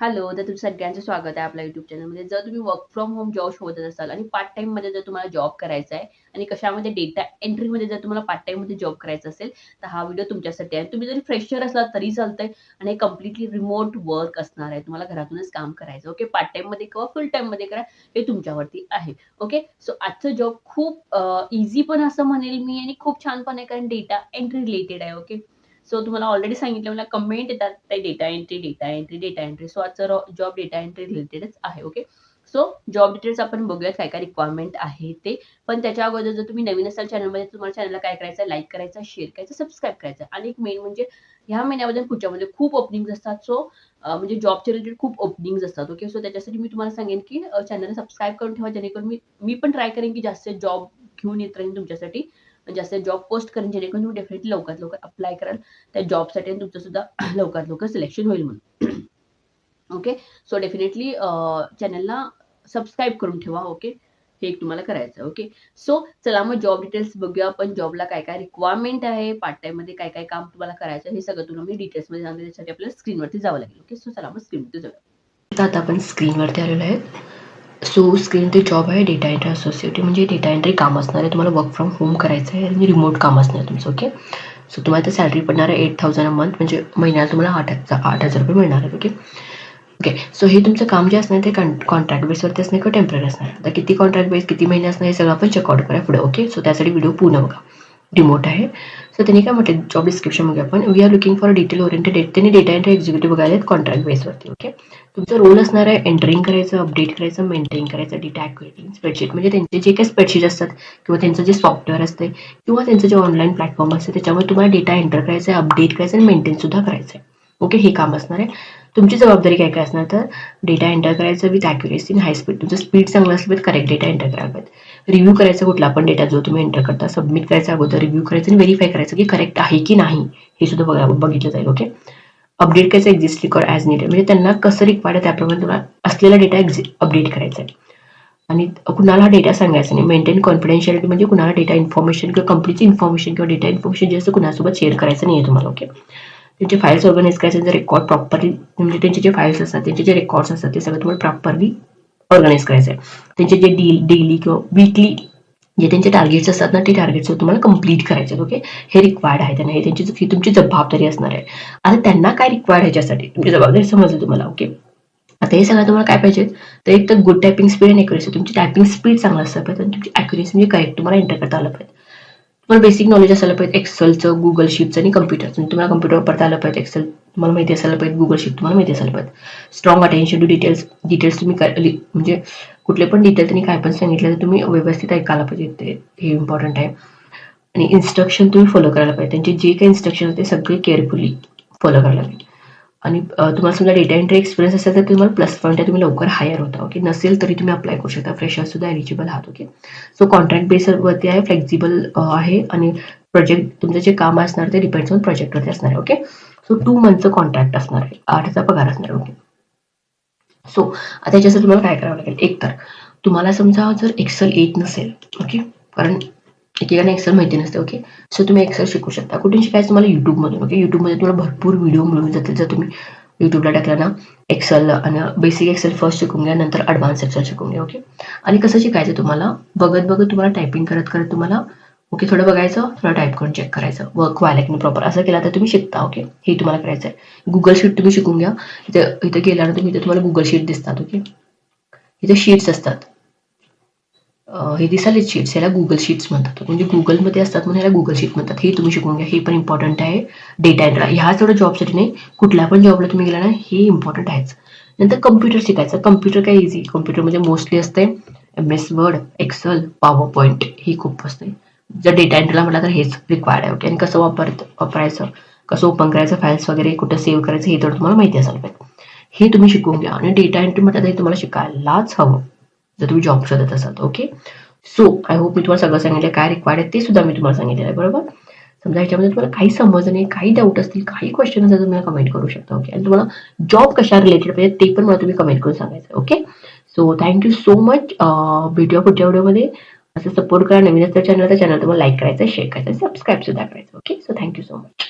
Hello, तर तुमचं सगळ्यांचं स्वागत आहे आपल्या YouTube चॅनलमध्ये. जर तुम्ही वर्क फ्रॉम होम जॉब शोधत असाल आणि पार्ट टाईममध्ये जर तुम्हाला जॉब करायचा आहे आणि कशामध्ये डेटा एंट्रीमध्ये जर तुम्हाला पार्ट टाईममध्ये जॉब करायचा असेल, तर हा व्हिडिओ तुमच्यासाठी आहे. तुम्ही जरी फ्रेशर असलात तरी चालतंय आणि कंप्लीटली रिमोट वर्क असणार आहे. तुम्हाला घरातूनच काम करायचं. ओके, पार्ट टाईममध्ये किंवा फुल टाईममध्ये करा, हे तुमच्यावरती आहे. ओके, सो आजचं जॉब खूप ईझी पण असं म्हणेल मी आणि खूप छान पण आहे कारण डेटा एंट्री रिलेटेड आहे. ओके, सो तुम्हाला ऑलरेडी सांगितलं मला कमेंट येतात ते data entry, data entry, data entry. So आजचा जॉब डेटा एंट्री रिलेटेडच आहे. ओके. सो जॉब डिटेल्स आपण बघूयात काय-काय रिक्वायरमेंट आहे ते. पण त्याच्या अगोदर जर तुम्ही नवीन असाल चॅनलमध्ये तुम्हाला चॅनलला काय करायचं आहे, लाईक करायचं, शेअर करायचं, सबस्क्राईब करायचं. आणि एक मेन म्हणजे ह्या महिन्यामध्ये पुढच्यामध्ये खूप ओपनिंग्ज असतात. सो म्हणजे जॉबच्या रिलेटेड खूप ओपनिंग्ज असतात. ओके. सो त्याच्यासाठी मी तुम्हाला सांगेन की चॅनलला सबस्क्राईब करून ठेवा जेणेकरून मी पण ट्राय करेन की जास्त जॉब घेऊन येत राहीन तुमच्यासाठी. जास्त जॉब पोस्ट करेन जेणेकरून तुम्ही डेफिनेटली लवकरात लवकर अप्लाय कराल त्या जॉबसाठी आणि तुमचं सुद्धा लवकरात लवकर सिलेक्शन होईल म्हणून. ओके. सो डेफिनेटली चॅनलला सबस्क्राईब करून ठेवा. ओके. हे एक तुम्हाला करायचं आहे. ओके. सो चला मग जॉब डिटेल्स बघूया आपण. जॉबला काय-काय रिक्वायरमेंट आहे, पार्ट टाईममध्ये काय-काय काम तुम्हाला करायचं आहे, हे सगळं तुम्हाला मी डिटेल्समध्ये सांगते. त्यासाठी आपल्याला स्क्रीनवरती जावं लागेल. ओके. सो चला मग स्क्रीनवरती जाऊया. आता आपण स्क्रीनवरती आलेलो आहे. सो स्क्रीनवरती जॉब आहे डेटा एंट्री असोसिएट, म्हणजे डेटा एंट्री काम असणार आहे. तुम्हाला वर्क फ्रॉम होम करायचं आहे आणि रिमोट काम असणार आहे तुमचं. ओके. सो तुम्हाला तर सॅलरी पडणार आहे 8,000 अ मंथ, म्हणजे महिन्याला तुम्हाला 8,000 रुपये मिळणार आहेत. ओके. ओके. सो हे तुमचं काम जे असणार ते कॉन्ट्रॅक्ट बेसवरती असणार किंवा टेम्पररी असणार. आता किती कॉन्ट्रॅक्ट बेस, किती महिने असणार हे सगळं आपण चेकआउट करूया पुढे. ओके. सो त्यासाठी व्हिडिओ पूर्ण बघा. रिमोट आहे. सो त्यांनी काय म्हटलं जॉब डिस्क्रिप्शन बघूया आपण. We are looking for detail oriented. त्यांनी डेटा एंट्री एक्झिक्युटिव्ह बघायला कॉन्ट्रॅक्ट बेसवरती. ओके. तुमचा रोल असणार आहे एंटरिंग करायचं, अपडेट करायचं, मेंटेन करायचं डेटा ॲक्युरेटली स्प्रेडशीट, म्हणजे त्यांचे जे काही स्प्रेडशीट असतात किंवा त्यांचं जे सॉफ्टवेअर असते किंवा त्यांचं जे ऑनलाईन प्लॅटफॉर्म असते त्याच्यावर तुम्हाला डेटा एंटर करायचा आहे, अपडेट करायचं आणि मेंटेन सुद्धा करायचं आहे. ओके. हे काम असणार आहे. तुमची जबाबदारी काय काय असणार तर डेटा एंटर करायचं विथ ॲक्युरेसी आणि हाय स्पीड. तुमचं स्पीड चांगलं असलं तर करेक्ट डेटा एंटर करायला पाहिजे. रिव्ह्यू करायचा कुठला पण डेटा जो तुम्ही एंटर करता, सबमिट करायचा अगोदर रिव्ह्यू करायचं आणि व्हेरीफाय करायचं की करेक्ट आहे की नाही हे सुद्धा बघितलं जाईल. ओके. अपडेट करायचं एक्झिस्ट रेकॉर्ड ॲज नीडेड, म्हणजे त्यांना कसं रिक्वायर्ड आहे त्याप्रमाणे तुम्हाला असलेला डेटा अपडेट करायचा आहे. आणि कुणाला डेटा सांगायचा नाही. मेंटेन कॉन्फिडेन्शियलिटी, म्हणजे कुणाला डेटा इन्फॉर्मेशन किंवा कंपनीची इन्फॉर्मेशन किंवा डेटा इन्फॉर्मेशन जे असतं कुणासोबत शेअर करायचं नाही आहे तुम्हाला. ओके. त्यांचे फाईल्स ऑर्गनाईज करायचे, जर रेकॉर्ड प्रॉपरली, म्हणजे त्यांचे जे फाईल्स असतात त्यांचे जे रेकॉर्ड्स असतात ते सगळं तुम्हाला प्रॉपरली ऑर्गनाईज करायचं आहे. त्यांचे जे डेली किंवा वीकली जे त्यांचे टार्गेट्स असतात ना ते टार्गेट्स तुम्हाला कंप्लीट करायचे आहेत. ओके. हे रिक्वायर्ड आहे त्यांना, ही तुमची जबाबदारी असणार आहे. आता त्यांना काय रिक्वायर्ड ह्याच्यासाठी तुमची जबाबदारी समजली तुम्हाला. ओके. आता हे सगळं तुम्हाला काय पाहिजे तर एक तर गुड टायपिंग स्पीड आणि ॲक्युरेसी. तुमची टायपिंग स्पीड चांगलं असलं पाहिजे आणि तुमची ॲक्युरेसी म्हणजे करेक्ट तुम्हाला एंटर करता आलं पाहिजे. तुम्हाला बेसिक नॉलेज असायला पाहिजे एक्सेलचं, गुगल शीटचं आणि कम्प्युटरचं. तुम्हाला कम्प्युटर वापरता आलं पाहिजे, एक्सेल तुम्हाला माहिती असायला पाहिजे, गुगल शीट तुम्हाला माहिती असायला पाहिजे. स्ट्रॉंग अटेन्शन टू डिटेल्स तुम्ही म्हणजे कुठले पण डिटेल त्यांनी काय पण सांगितलं तर तुम्ही व्यवस्थित ऐकायला पाहिजे, हे इम्पॉर्टंट आहे. आणि इन्स्ट्रक्शन तुम्ही फॉलो करायला पाहिजे. त्यांचे जे काही इन्स्ट्रक्शन ते सगळे केअरफुली फॉलो करायला पाहिजे. आणि तुम्हाला समजा डेटा एंट्री एक्सपिरियन्स असेल तर तुम्हाला प्लस पॉईंट आहे, तुम्ही लवकर हायर होता. ओके. नसेल तरी तुम्ही अप्लाय करू शकता, फ्रेशर सुद्धा एलिजिबल आहात. ओके. सो कॉन्ट्रॅक्ट बेसवरती आहे, फ्लेक्झिबल आहे आणि प्रोजेक्ट तुमचं जे काम असणार ते डिपेंड्स ऑन प्रोजेक्टवरती असणार आहे. ओके. सो 2 मंथचं कॉन्ट्रॅक्ट असणार आहे, 8चा पगार असणार आहे. ओके. सो आता याच्यासाठी तुम्हाला काय करावं लागेल, एक तर तुम्हाला समजा जर एक्सेल येत नसेल, ओके, कारण एकेकाने एक्सेल माहिती नसते. ओके. सो तुम्ही एक्सेल शिकू शकता. कुठून शिकायचं तुम्हाला युट्यूबमधून. ओके. युट्यूबमध्ये तुम्हाला भरपूर व्हिडिओ मिळून जातील. जर तुम्ही युट्यूबला टाकला ना एक्सेल आणि बेसिक एक्सेल फर्स्ट शिकून घ्या, नंतर ॲडव्हान्स एक्सेल शिकून घ्या. ओके. आणि कसं शिकायचं तुम्हाला बघत बघत तुम्हाला टायपिंग करत करत तुम्हाला ओके थोडं बघायचं, थोडं टाईप करून चेक करायचं, वर्क व्हायला की प्रॉपर. असं केला तर तुम्ही शिकता. ओके. हे तुम्हाला करायचं आहे. गुगल शीट तुम्ही शिकून घ्या. इथं गेल्यानंतर इथे तुम्हाला गुगल शीट दिसतात. ओके. इथे शीट्स असतात, हे दिसाले शीट्स, याला गुगल शीट्स म्हणतात. म्हणजे गुगलमध्ये असतात म्हणून याला गुगल शीट म्हणतात. हे तुम्ही शिकून घ्या, हे पण इम्पॉर्टंट आहे डेटा एंट्री. ह्याच एवढं जॉबसाठी नाही, कुठल्या पण जॉबला तुम्ही गेला ना हे इम्पॉर्टंट आहेच. नंतर कम्प्युटर शिकायचं. कम्प्युटर काय इझी, कम्प्युटर म्हणजे मोस्टली असते MS word, excel, power point, ही खूप असते. जर डेटा एंट्रीला म्हटलं तर हेच रिक्वायर्ड आहे. ओके. आणि कसं वापरायचं, कसं ओपन करायचं फाईल्स वगैरे, कुठं सेव्ह करायचं हे तर तुम्हाला माहिती असायला पाहिजे. हे तुम्ही शिकून घ्या. आणि डेटा एंट्री म्हटलं तर तुम्हाला शिकायलाच हवं जर तुम्ही जॉब शोधत असाल. ओके. सो आय होप मी तुम्हाला सगळं सांगितलं, काय रिक्वायर्ड आहे ते सुद्धा मी तुम्हाला सांगितलेलं आहे. बरोबर. समजा ह्याच्यामध्ये तुम्हाला काही समजलं नाही, काही डाऊट असतील, काही क्वेश्चन असेल तुम्ही कमेंट करू शकता. ओके. आणि तुम्हाला जॉब कशा रिलेटेड पाहिजे ते पण मला तुम्ही कमेंट करून सांगायचं. Okay. So thank you so much. भेटूया पुढच्या व्हिडिओमध्ये. असं सपोर्ट करा. नवीन असतं चॅनल, तर चॅनल तुम्हाला लाईक करायचं, शेअर करायचं, सबस्क्राईब सुद्धा करायचं. Okay. So thank you so much.